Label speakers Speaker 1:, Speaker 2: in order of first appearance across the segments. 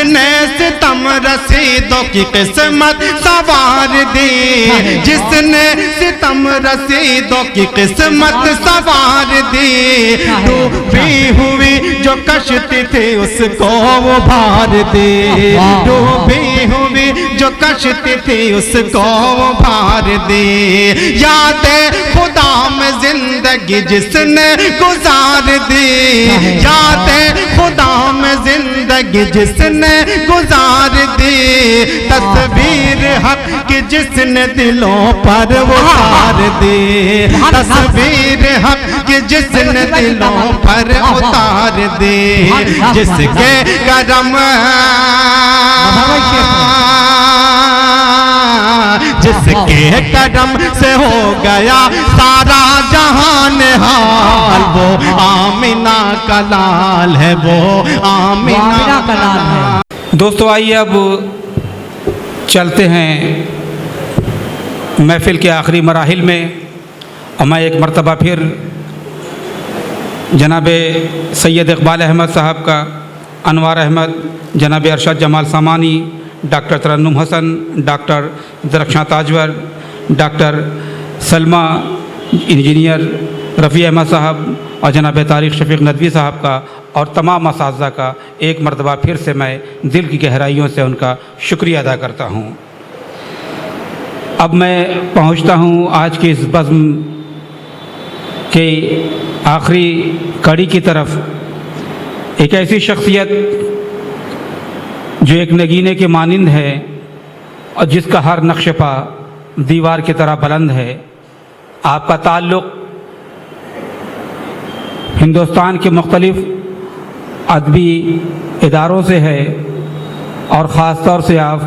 Speaker 1: نے ستم رسیدوں کی قسمت سوار دی، جس نے ستم رسیدوں کی قسمت سوار دی، ڈوبی ہوئی جو کشتی تھی اس کو ابھار دی، ڈوبی ہوئی جو کشتی تھی اس کو ابھار دی، یاد خدا میں زندگی جس نے گزار دی، یاد خدا میں زندگی جس نے گزار دی، تصویر حق کی جس نے دلوں پر اتار دی، تصویر حق کی جس نے دلوں پر اتار دی، جس کے کرم جس کے کرم سے ہو گیا سارا جہان حال، وہ آمینہ کا لال ہے، وہ آمینہ کا لال ہے۔
Speaker 2: دوستو آئیے اب چلتے ہیں محفل کے آخری مراحل میں، اور میں ایک مرتبہ پھر جناب سید اقبال احمد صاحب کا، انوار احمد، جناب ارشد جمال سامانی، ڈاکٹر ترنم حسن، ڈاکٹر درخشاں تاجور، ڈاکٹر سلمہ، انجینئر رفیع احمد صاحب اور جناب طارق شفیق ندوی صاحب کا اور تمام اساتذہ کا ایک مرتبہ پھر سے میں دل کی گہرائیوں سے ان کا شکریہ ادا کرتا ہوں۔ اب میں پہنچتا ہوں آج کی اس بزم کے آخری کڑی کی طرف، ایک ایسی شخصیت جو ایک نگینے کے مانند ہے اور جس کا ہر نقش پا دیوار کی طرح بلند ہے۔ آپ کا تعلق ہندوستان کے مختلف ادبی اداروں سے ہے، اور خاص طور سے آپ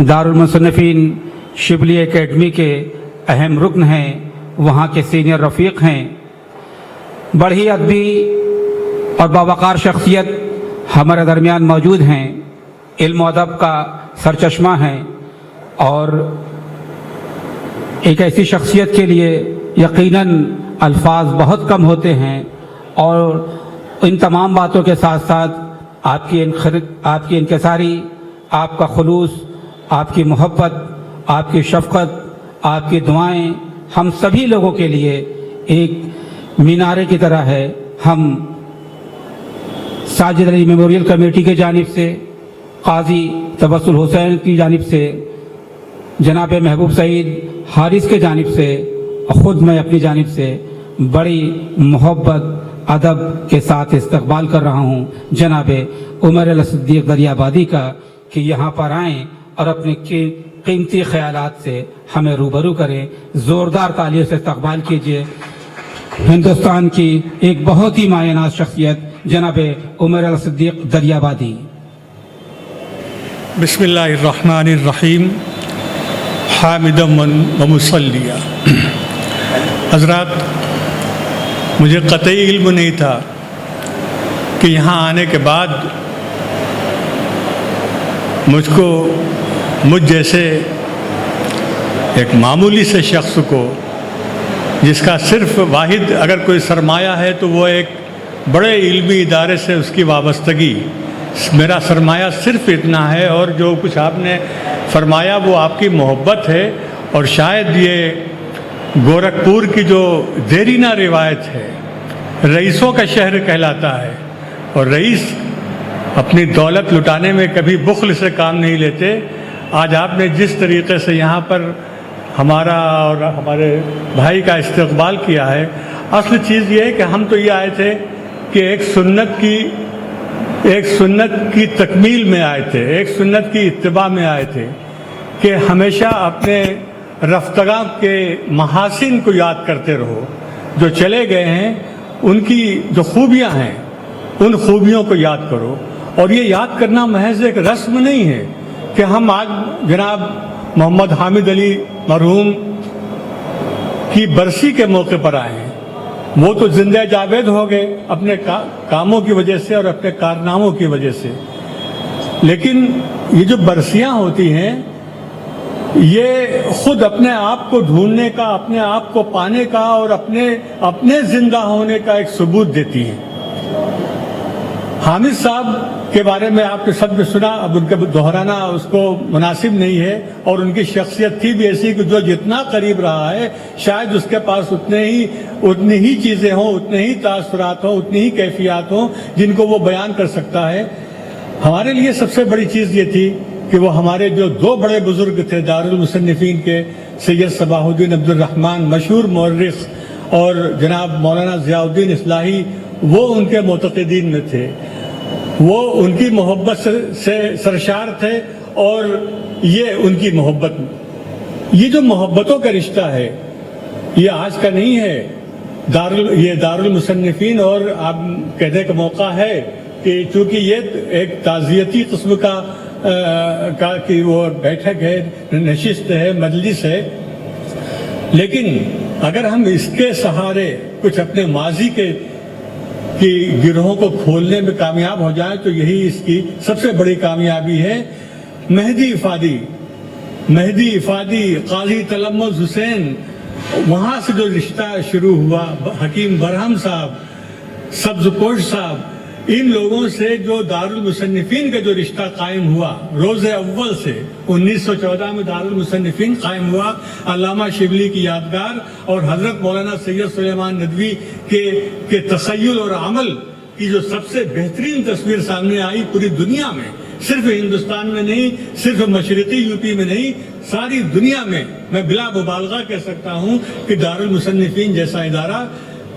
Speaker 2: دارالمصنفین شبلی اکیڈمی کے اہم رکن ہیں، وہاں کے سینئر رفیق ہیں۔ بڑی ادبی اور باوقار شخصیت ہمارے درمیان موجود ہیں، علم و ادب کا سرچشمہ ہیں، اور ایک ایسی شخصیت کے لیے یقیناً الفاظ بہت کم ہوتے ہیں، اور ان تمام باتوں کے ساتھ ساتھ آپ کی انکساری، آپ کا خلوص، آپ کی محبت، آپ کی شفقت، آپ کی دعائیں ہم سبھی لوگوں کے لیے ایک مینارے کی طرح ہے۔ ہم ساجد علی میموریل کمیٹی کی جانب سے، قاضی تبسل حسین کی جانب سے، جناب محبوب سعید حارث کے جانب سے، خود میں اپنی جانب سے بڑی محبت ادب کے ساتھ استقبال کر رہا ہوں جناب عمر الصدیق دریابادی کا، کہ یہاں پر آئیں اور اپنے قیمتی خیالات سے ہمیں روبرو کریں۔ زوردار تالیوں سے استقبال کیجیے ہندوستان کی ایک بہت ہی مایہ ناز شخصیت جناب عمر الصدیق دریابادی۔
Speaker 3: بسم اللہ الرحمن الرحیم، حامدا و مصلیا۔ حضرات، مجھے قطعی علم نہیں تھا کہ یہاں آنے کے بعد مجھ جیسے ایک معمولی سے شخص کو، جس کا صرف واحد اگر کوئی سرمایہ ہے تو وہ ایک بڑے علمی ادارے سے اس کی وابستگی، میرا سرمایہ صرف اتنا ہے، اور جو کچھ آپ نے فرمایا وہ آپ کی محبت ہے، اور شاید یہ گورکھپور کی جو دیرینہ روایت ہے، رئیسوں کا شہر کہلاتا ہے، اور رئیس اپنی دولت لٹانے میں کبھی بخل سے کام نہیں لیتے۔ آج آپ نے جس طریقے سے یہاں پر ہمارا اور ہمارے بھائی کا استقبال کیا ہے، اصل چیز یہ ہے کہ ہم تو یہ آئے تھے کہ ایک سنت کی تکمیل میں آئے تھے، ایک سنت کی اتباع میں آئے تھے، کہ ہمیشہ اپنے رفتگاں کے محاسن کو یاد کرتے رہو، جو چلے گئے ہیں ان کی جو خوبیاں ہیں ان خوبیوں کو یاد کرو۔ اور یہ یاد کرنا محض ایک رسم نہیں ہے کہ ہم آج جناب محمد حامد علی مرحوم کی برسی کے موقع پر آئے ہیں، وہ تو زندہ جاوید ہو گئے اپنے کاموں کی وجہ سے اور اپنے کارناموں کی وجہ سے، لیکن یہ جو برسیاں ہوتی ہیں یہ خود اپنے آپ کو ڈھونڈنے کا، اپنے آپ کو پانے کا اور اپنے زندہ ہونے کا ایک ثبوت دیتی ہیں۔ حامد صاحب کے بارے میں آپ نے سب نے سنا، اب ان کا دہرانا اس کو مناسب نہیں ہے، اور ان کی شخصیت تھی بھی ایسی کہ جو جتنا قریب رہا ہے شاید اس کے پاس اتنی ہی چیزیں ہوں، اتنے ہی تاثرات ہوں، اتنی ہی کیفیات ہوں جن کو وہ بیان کر سکتا ہے۔ ہمارے لیے سب سے بڑی چیز یہ تھی کہ وہ ہمارے جو دو بڑے بزرگ تھے دارالمصنفین کے، سید صباح الدین عبد الرحمن مشہور مورخ اور جناب مولانا ضیاء الدین اصلاحی، وہ ان کے معتقدین میں تھے، وہ ان کی محبت سے سرشار تھے، اور یہ ان کی محبت، یہ جو محبتوں کا رشتہ ہے یہ آج کا نہیں ہے۔ یہ دارالمصنفین، اور آپ کہنے کا موقع ہے کہ چونکہ یہ ایک تعزیتی قسم کا کہ وہ بیٹھک ہے، نشست ہے، مجلس ہے، لیکن اگر ہم اس کے سہارے کچھ اپنے ماضی کی گروہوں کو کھولنے میں کامیاب ہو جائیں تو یہی اس کی سب سے بڑی کامیابی ہے۔ مہدی افادی، قاضی تلمذ حسین، وہاں سے جو رشتہ شروع ہوا، حکیم برہم صاحب، سبز پوش صاحب، ان لوگوں سے جو دارالمصنفین کا جو رشتہ قائم ہوا روز اول سے 1914 میں دارالمصنفین قائم ہوا، علامہ شبلی کی یادگار اور حضرت مولانا سید سلیمان ندوی کے تخیل اور عمل کی جو سب سے بہترین تصویر سامنے آئی پوری دنیا میں، صرف ہندوستان میں نہیں، صرف مشرقی یو پی میں نہیں، ساری دنیا میں میں بلا مبالغہ کہہ سکتا ہوں کہ دارالمصنفین جیسا ادارہ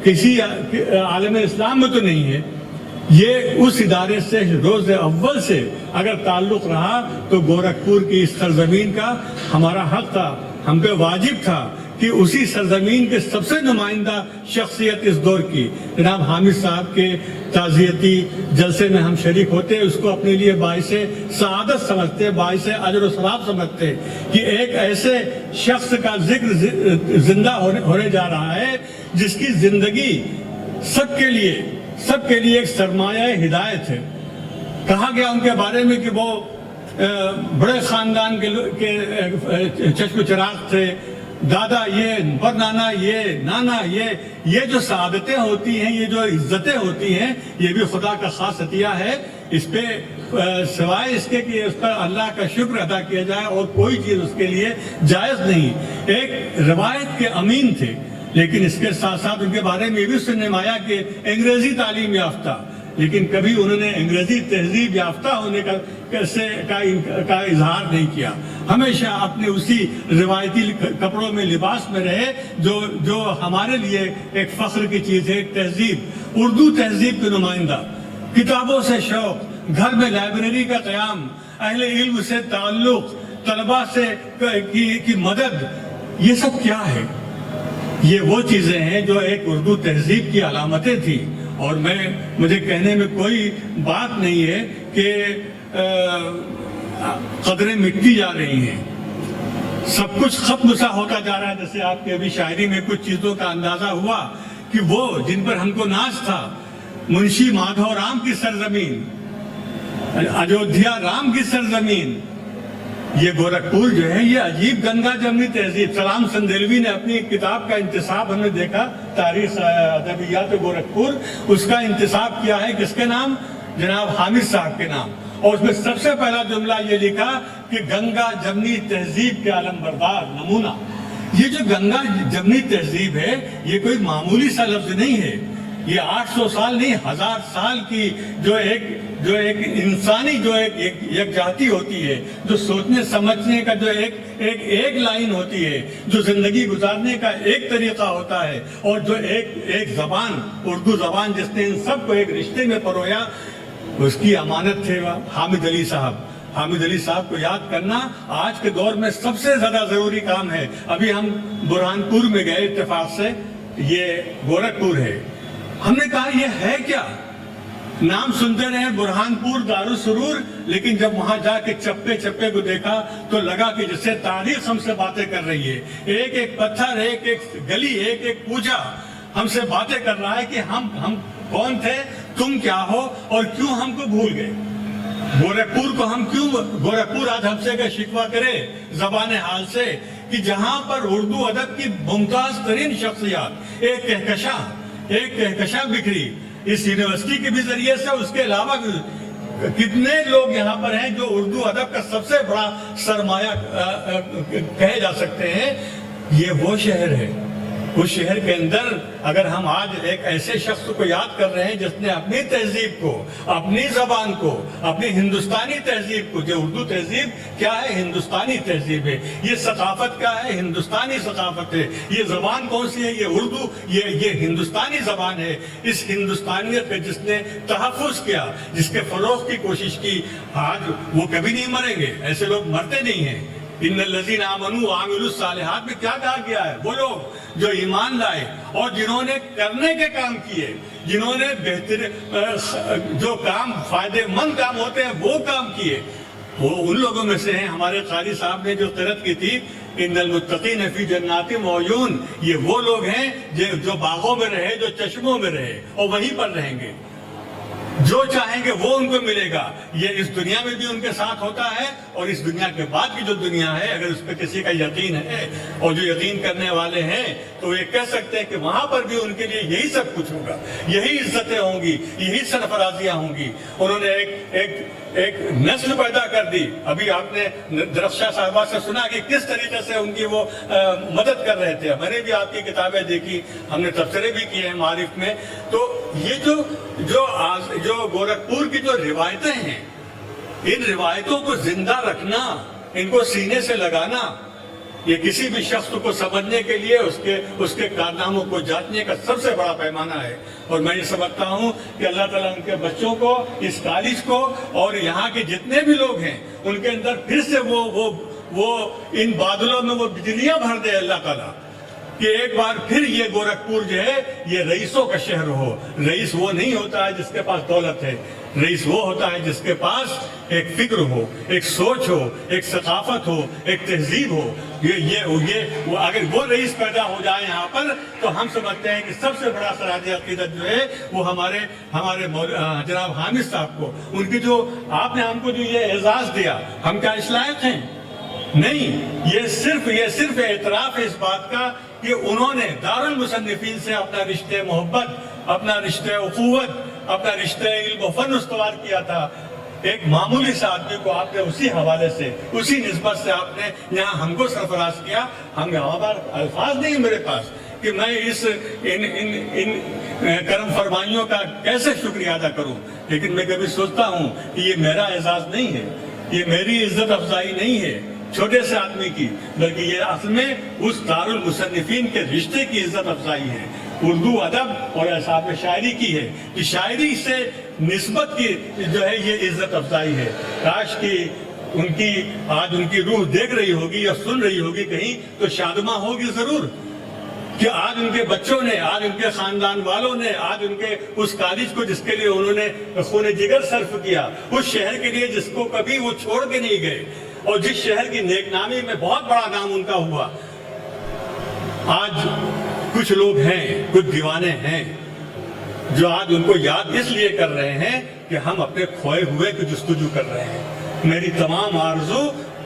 Speaker 3: کسی عالم اسلام میں تو نہیں ہے۔ یہ اس ادارے سے روز اول سے اگر تعلق رہا تو گورکھپور کی اس سرزمین کا ہمارا حق تھا، ہم پہ واجب تھا کہ اسی سرزمین کے سب سے نمائندہ شخصیت اس دور کی جناب حامد صاحب کے تعزیتی جلسے میں ہم شریک ہوتے، اس کو اپنے لیے باعث سعادت سمجھتے، باعث اجر و ثواب سمجھتے کہ ایک ایسے شخص کا ذکر زندہ ہونے جا رہا ہے جس کی زندگی سب کے لیے ایک سرمایہ ہدایت ہے۔ کہا گیا ان کے بارے میں کہ وہ بڑے خاندان کے چشم چراغ تھے، دادا یہ، پر نانا یہ، نانا یہ جو سعادتیں ہوتی ہیں، یہ جو عزتیں ہوتی ہیں، یہ بھی خدا کا خاص عطیہ ہے۔ اس پہ سوائے اس کے کہ اس پر اللہ کا شکر ادا کیا جائے اور کوئی چیز اس کے لیے جائز نہیں۔ ایک روایت کے امین تھے، لیکن اس کے ساتھ ساتھ ان کے بارے میں یہ بھی سننے میں آیا کہ انگریزی تعلیم یافتہ، لیکن کبھی انہوں نے انگریزی تہذیب یافتہ ہونے کا اظہار نہیں کیا، ہمیشہ اپنے اسی روایتی کپڑوں میں، لباس میں رہے جو ہمارے لیے ایک فخر کی چیز ہے۔ ایک تہذیب، اردو تہذیب کے نمائندہ، کتابوں سے شوق، گھر میں لائبریری کا قیام، اہل علم سے تعلق، طلباء سے کی مدد، یہ سب کیا ہے؟ یہ وہ چیزیں ہیں جو ایک اردو تہذیب کی علامتیں تھیں، اور مجھے کہنے میں کوئی بات نہیں ہے کہ قدریں مٹتی جا رہی ہیں، سب کچھ ختم سا ہوتا جا رہا ہے۔ جیسے آپ کی ابھی شاعری میں کچھ چیزوں کا اندازہ ہوا کہ وہ جن پر ہم کو ناز تھا، منشی مادھو رام کی سرزمین، ایودھیا رام کی سرزمین، یہ گورکھپور جو ہے یہ عجیب گنگا جمنی تہذیب۔ سلام سندھلوی نے اپنی کتاب کا انتصاب ہم نے دیکھا، تاریخ ادبیات گورکھپور، اس کا انتصاب کیا ہے کس کے نام؟ جناب حامد صاحب کے نام، اور اس میں سب سے پہلا جملہ یہ لکھا کہ گنگا جمنی تہذیب کے علم بردار نمونہ۔ یہ جو گنگا جمنی تہذیب ہے یہ کوئی معمولی سا لفظ نہیں ہے، یہ 800 سال نہیں، 1000 سال کی جو ایک انسانی جو ایک یکجہتی ہوتی ہے، جو سوچنے سمجھنے کا جو ایک لائن ہوتی ہے، جو زندگی گزارنے کا ایک طریقہ ہوتا ہے، اور جو ایک زبان، اردو زبان جس نے ان سب کو ایک رشتے میں پرویا، اس کی امانت تھے حامد علی صاحب۔ حامد علی صاحب کو یاد کرنا آج کے دور میں سب سے زیادہ ضروری کام ہے۔ ابھی ہم برہانپور میں گئے اتفاق سے، یہ گورکھپور ہے، ہم نے کہا یہ ہے کیا؟ نام سنتے رہے برہانپور، دارالسرور، لیکن جب وہاں جا کے چپے کو دیکھا تو لگا کہ جسے تاریخ ہم سے باتیں کر رہی ہے، ایک ایک پتھر، ایک ایک گلی، ایک ایک کوچہ ہم سے باتیں کر رہا ہے کہ ہم کون تھے، تم کیا ہو، اور کیوں ہم کو بھول گئے۔ گورکھپور آج ہم سے کا شکوہ کرے زبان حال سے کہ جہاں پر اردو ادب کی ممتاز ترین شخصیات ایک کہکشاں بکھری، اس یونیورسٹی کے بھی ذریعے سے، اس کے علاوہ بھی کتنے لوگ یہاں پر ہیں جو اردو ادب کا سب سے بڑا سرمایہ کہے جا سکتے ہیں. یہ وہ شہر ہے، اس شہر کے اندر اگر ہم آج ایک ایسے شخص کو یاد کر رہے ہیں جس نے اپنی تہذیب کو، اپنی زبان کو، اپنی ہندوستانی تہذیب کو، جو اردو تہذیب کیا ہے؟ ہندوستانی تہذیب ہے. یہ ثقافت کیا ہے؟ ہندوستانی ثقافت ہے. یہ زبان کون سی ہے؟ یہ اردو، یہ ہندوستانی زبان ہے. اس ہندوستانیت کا جس نے تحفظ کیا، جس کے فروغ کی کوشش کی، آج وہ کبھی نہیں مریں گے. ایسے لوگ مرتے نہیں ہیں. ان الذین آمنوا وعملوا الصالحات میں کیا کہا گیا ہے؟ وہ لوگ جو ایمان لائے اور جنہوں نے کرنے کے کام کیے، جنہوں نے بہتر جو کام فائدے مند کام ہوتے ہیں وہ کام کیے، وہ ان لوگوں میں سے ہیں. ہمارے قاری صاحب نے جو قرأت کی تھی، ان المتقین فی جنات وعیون، یہ وہ لوگ ہیں جو باغوں میں رہے، جو چشموں میں رہے اور وہیں پر رہیں گے. جو چاہیں گے وہ ان کو ملے گا. یہ اس دنیا میں بھی ان کے ساتھ ہوتا ہے اور اس دنیا کے بعد کی جو دنیا ہے، اگر اس پہ کسی کا یقین ہے اور جو یقین کرنے والے ہیں تو یہ کہہ سکتے ہیں کہ وہاں پر بھی ان کے لیے یہی سب کچھ ہوگا، یہی عزتیں ہوں گی، یہی سرفرازیاں ہوں گی. انہوں نے ایک نسل پیدا کر دی. ابھی آپ نے درخشاں صاحبہ سے سنا کہ کس طریقے سے ان کی وہ مدد کر رہے تھے. میں نے بھی آپ کی کتابیں دیکھی، ہم نے تبصرے بھی کیے ہیں معارف میں. تو یہ جو گورکھپور کی جو روایتیں ہیں، ان روایتوں کو زندہ رکھنا، ان کو سینے سے لگانا، یہ کسی بھی شخص کو سمجھنے کے لیے اس کے کارناموں کو جانچنے کا سب سے بڑا پیمانہ ہے. اور میں یہ سمجھتا ہوں کہ اللہ تعالیٰ ان کے بچوں کو، اس کالج کو اور یہاں کے جتنے بھی لوگ ہیں ان کے اندر پھر سے وہ ان بادلوں میں وہ بجلیاں بھر دے اللہ تعالیٰ، کہ ایک بار پھر یہ گورکھپور جو ہے یہ رئیسوں کا شہر ہو. رئیس وہ نہیں ہوتا ہے جس کے پاس دولت ہے، رئیس وہ ہوتا ہے جس کے پاس ایک فکر ہو، ایک سوچ ہو، ایک ثقافت ہو، ایک تہذیب ہو. اگر وہ رئیس پیدا ہو جائے یہاں پر تو ہم سمجھتے ہیں کہ سب سے بڑا خراج عقیدت جو ہے وہ ہمارے جناب حامد صاحب کو، ان کی جو آپ نے ہم کو جو یہ اعزاز دیا، ہم کیا اس لائق ہیں؟ نہیں. یہ صرف اعتراف ہے اس بات کا کہ انہوں نے دارالمصنفین سے اپنا رشتہ محبت، اپنا رشتہ اخوت، اپنا رشتہ علم و فن استوار کیا تھا. ایک معمولی سے آدمی کو آپ نے اسی حوالے سے، اسی نسبت سے آپ نے یہاں ہم کو سرفراز کیا. ہم یہاں پر الفاظ نہیں میرے پاس کہ میں ان کرم فرمائیوں کا کیسے شکریہ ادا کروں. لیکن میں کبھی سوچتا ہوں کہ یہ میرا اعزاز نہیں ہے، یہ میری عزت افزائی نہیں ہے چھوٹے سے آدمی کی، بلکہ یہ اصل میں اس دارالمصنفین کے رشتے کی عزت افزائی ہے. اردو ادب اور احساب شاعری کی ہے کہ شاعری سے نسبت کی جو ہے یہ عزت افزائی ہے. کاش کہ آج ان کی روح دیکھ رہی ہوگی یا سن رہی ہوگی کہیں تو شادماں ہوگی ضرور کہ آج ان کے بچوں نے، آج ان کے خاندان والوں نے، آج ان کے اس کالج کو جس کے لیے انہوں نے خون جگر صرف کیا، اس شہر کے لیے جس کو کبھی وہ چھوڑ کے نہیں گئے اور جس شہر کی نیک نامی میں بہت بڑا نام ان کا ہوا. آج کچھ لوگ ہیں، کچھ دیوانے ہیں جو آج ان کو یاد اس لیے کر رہے ہیں کہ ہم اپنے کھوئے ہوئے کی جستجو کر رہے ہیں. میری تمام آرزو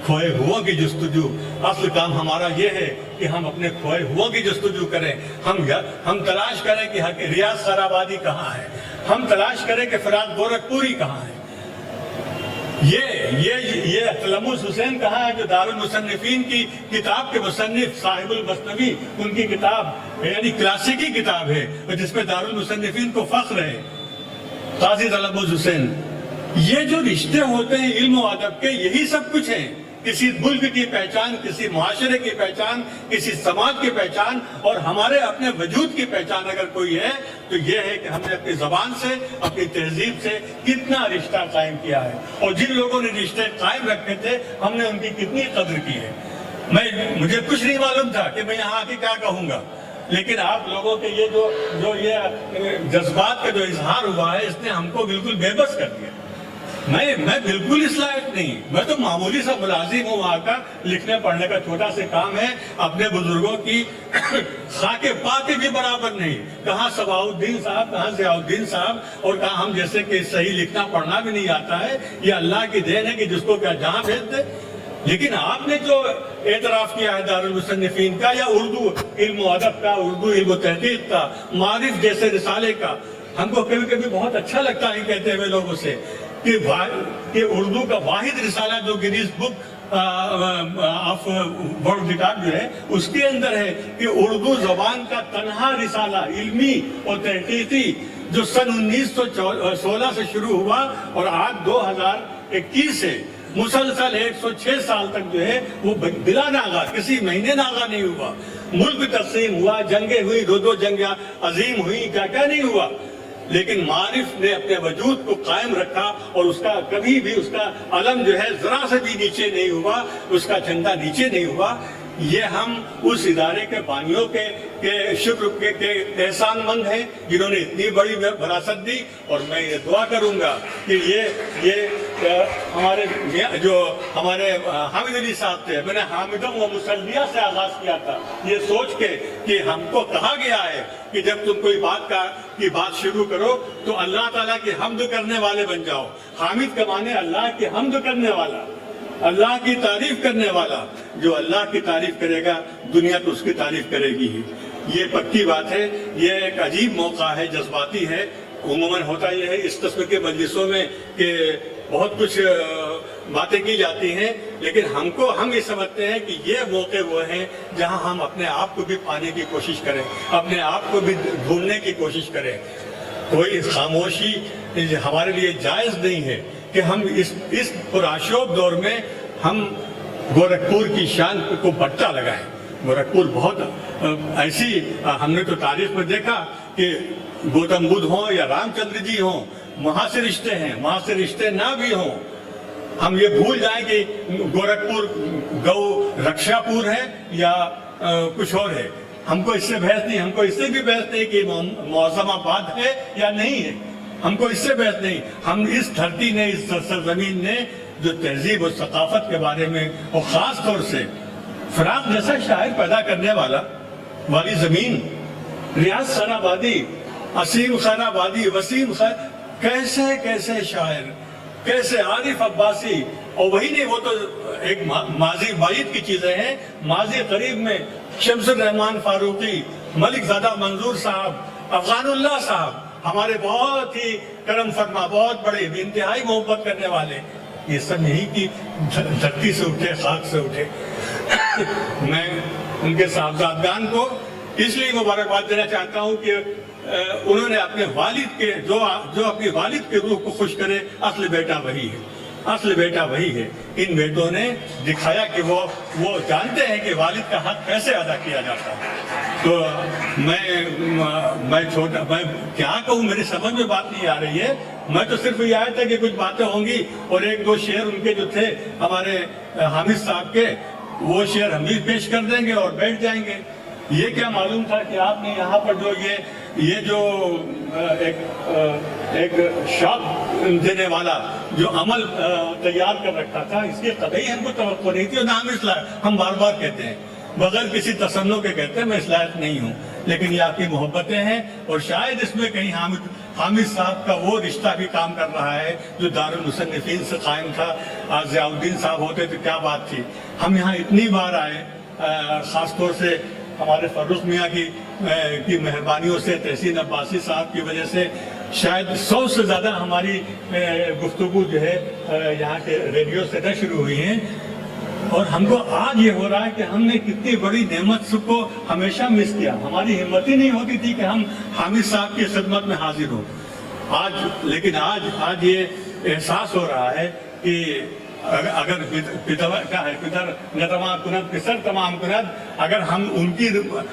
Speaker 3: کھوئے ہوا کی جستجو. اصل کام ہمارا یہ ہے کہ ہم اپنے کھوئے ہوا کی جستجو کریں. ہم تلاش کریں کہ ریاض خیر آبادی کہاں ہے، ہم تلاش کریں کہ فرات گورکھپوری کہاں ہے. یہ تلمس حسین کہاں ہے جو دارالمصنفین کی کتاب کے مصنف صاحب المثنوی، ان کی کتاب یعنی کلاسیکی کتاب ہے جس پہ دارالمصنفین کو فخر ہے، قاضی تلمس حسین. یہ جو رشتے ہوتے ہیں علم و ادب کے، یہی سب کچھ ہیں. کسی ملک کی پہچان، کسی معاشرے کی پہچان، کسی سماج کی پہچان اور ہمارے اپنے وجود کی پہچان اگر کوئی ہے تو یہ ہے کہ ہم نے اپنی زبان سے، اپنی تہذیب سے کتنا رشتہ قائم کیا ہے اور جن لوگوں نے رشتے قائم رکھے تھے ہم نے ان کی کتنی قدر کی ہے. مجھے کچھ نہیں معلوم تھا کہ میں یہاں آ کے کیا کہوں گا، لیکن آپ لوگوں کے یہ جذبات کا جو اظہار ہوا ہے اس نے ہم کو بالکل بے بس کر دیا. میں بالکل اس لائق نہیں، میں تو معمولی سا ملازم ہوں وہاں کا. لکھنے پڑھنے کا چھوٹا سے کام ہے، اپنے بزرگوں کی خاک پا کے بھی برابر نہیں. کہاں صباح الدین صاحب، کہاں ضیاء الدین صاحب، اور کہاں ہم جیسے کہ صحیح لکھنا پڑھنا بھی نہیں آتا ہے. یہ اللہ کی دین ہے کہ جس کو کیا جہاں بھیج دے. لیکن آپ نے جو اعتراف کیا ہے دارالمصنفین کا یا اردو علم و ادب کا، اردو علم و تحقیق کا، معارف جیسے رسالے کا، ہم کو کبھی کبھی بہت اچھا لگتا ہے کہتے ہوئے لوگوں سے کہ اردو کا واحد رسالہ جو Guinness book of world record جو ہے اس کے اندر ہے کہ اردو زبان کا تنہا رسالہ علمی اور تحقیقی جو سن 1916 سے شروع ہوا اور آج 2021 سے مسلسل 106 سال تک جو ہے وہ بلا ناغہ کسی مہینے ناغہ نہیں ہوا. ملک تقسیم ہوا, جنگیں ہوئی, دو جنگیں عظیم ہوئی, کیا کیا نہیں ہوا, لیکن معارف نے اپنے وجود کو قائم رکھا اور اس کا کبھی بھی اس کا علم جو ہے ذرا سے بھی نیچے نہیں ہوا, اس کا جھنڈا نیچے نہیں ہوا. یہ ہم اس ادارے کے بانیوں کے شکر کے احسان مند ہیں جنہوں نے اتنی بڑی وراثت دی. اور میں یہ دعا کروں گا کہ یہ ہمارے جو ہمارے حامد علی صاحب تھے, میں نے حامدم و مسلیہ سے آغاز کیا تھا یہ سوچ کے کہ ہم کو کہا گیا ہے کہ جب تم کوئی بات شروع کرو تو اللہ تعالیٰ کی حمد کرنے والے بن جاؤ. حامد کا معنی اللہ کی حمد کرنے والا, اللہ کی تعریف کرنے والا. جو اللہ کی تعریف کرے گا دنیا تو اس کی تعریف کرے گی ہی. یہ پکی بات ہے. یہ ایک عجیب موقع ہے, جذباتی ہے. عموماً ہوتا یہ ہے اس قسم کے مجلسوں میں کہ بہت کچھ باتیں کی جاتی ہیں, لیکن ہم یہ سمجھتے ہیں کہ یہ موقع وہ ہیں جہاں ہم اپنے آپ کو بھی پانے کی کوشش کریں, اپنے آپ کو بھی ڈھونڈنے کی کوشش کریں. کوئی خاموشی ہمارے لیے جائز نہیں ہے کہ ہم اس پرآشوب دور میں ہم گورکھپور کی شان کو بٹا لگائیں. گورکھپور بہت ایسی, ہم نے تو تاریخ میں دیکھا کہ گوتم بدھ ہوں یا رام چندر جی ہوں, وہاں سے رشتے ہیں, وہاں سے رشتے نہ بھی ہوں. ہم یہ بھول جائیں کہ گورکھپور گو رکشا پور ہے یا کچھ اور ہے. ہم کو اس سے بحث نہیں, ہم کو اس سے بھی بحث نہیں کہ معظم آباد ہے یا نہیں ہے. ہم کو اس سے بحث نہیں. ہم اس دھرتی نے, اس سرزمین نے جو تہذیب اور ثقافت کے بارے میں اور خاص طور سے فراق جیسا شاعر پیدا کرنے والی زمین, ریاض خان آبادی, اسیم خان آبادی, وسیم خان, کیسے شاعر, کیسے عارف عباسی. اور وہی نہیں, وہ تو ایک ماضی بعید کی چیزیں ہیں. ماضی قریب میں شمس الرحمان فاروقی, ملک زادہ منظور صاحب, افغان اللہ صاحب, ہمارے بہت ہی کرم فرما, بہت بڑے, انتہائی محبت کرنے والے. یہ سب نہیں کہ دھرتی سے اٹھے, خاک سے اٹھے. میں ان کے صاحبزادگان کو اس لیے مبارکباد دینا چاہتا ہوں کہ انہوں نے اپنے والد کے جو اپنی والد کے روح کو خوش کرے, اصل بیٹا وہی ہے, اصل بیٹا وہی ہے. ان بیٹوں نے دکھایا کہ وہ جانتے ہیں کہ والد کا حق کیسے ادا کیا جاتا ہے. تو میں کیا کہوں, میری سمجھ میں بات نہیں آ رہی ہے. میں تو صرف یہ آیا تھا کہ کچھ باتیں ہوں گی اور ایک دو شعر ان کے جو تھے ہمارے حامد صاحب کے, وہ شعر ہم بھی پیش کر دیں گے اور بیٹھ جائیں گے. یہ کیا معلوم تھا کہ آپ نے یہاں پر جو یہ جو ایک شوق دینے والا جو عمل تیار کر رکھا تھا, اس کی قطعی ہم کو توقع نہیں تھی. اور نہ ہم اس لائق, ہم بار بار کہتے ہیں بغیر کسی تصنع کے کہتے ہیں میں اس لائق نہیں ہوں, لیکن یہ آپ کی محبتیں ہیں. اور شاید اس میں کہیں حامد صاحب کا وہ رشتہ بھی کام کر رہا ہے جو دارالمصنفین سے قائم تھا. آج ضیاء الدین صاحب ہوتے تو کیا بات تھی. ہم یہاں اتنی بار آئے, خاص طور سے ہمارے فروخ میاں کی مہربانیوں سے, تحسین عباسی صاحب کی وجہ سے شاید 100 سے زیادہ ہماری گفتگو جو ہے یہاں کے ریڈیو سے نہ شروع ہوئی ہیں. اور ہم کو آج یہ ہو رہا ہے کہ ہم نے کتنی بڑی نعمت کو ہمیشہ مس کیا. ہماری ہمت ہی نہیں ہوتی تھی کہ ہم حامد صاحب کی خدمت میں حاضر ہوں. لیکن آج یہ احساس ہو رہا ہے کہ اگر تمام کنت, اگر ہم ان کی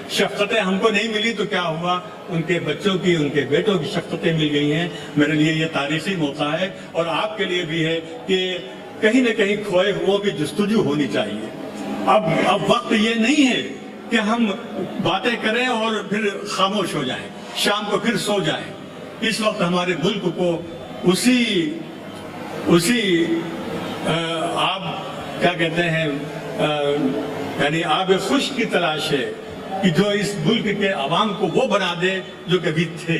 Speaker 3: شفقتیں ہم کو نہیں ملی تو کیا ہوا, ان کے بچوں کی, ان کے بیٹوں کی شفقتیں مل گئی ہیں. میرے لیے یہ تاریخی موقع ہے اور آپ کے لیے بھی ہے کہ کہیں نہ کہیں کھوئے ہو کی جستجو ہونی چاہیے. اب وقت یہ نہیں ہے کہ ہم باتیں کریں اور پھر خاموش ہو جائیں, شام کو پھر سو جائیں. اس وقت ہمارے ملک کو اسی آپ کیا کہتے ہیں, یعنی آب خشک کی تلاش ہے کہ جو اس ملک کے عوام کو وہ بنا دے جو کبھی تھے,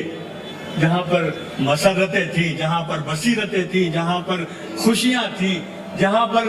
Speaker 3: جہاں پر مسرتیں تھیں, جہاں پر بصیرتیں تھیں, جہاں پر خوشیاں تھیں, جہاں پر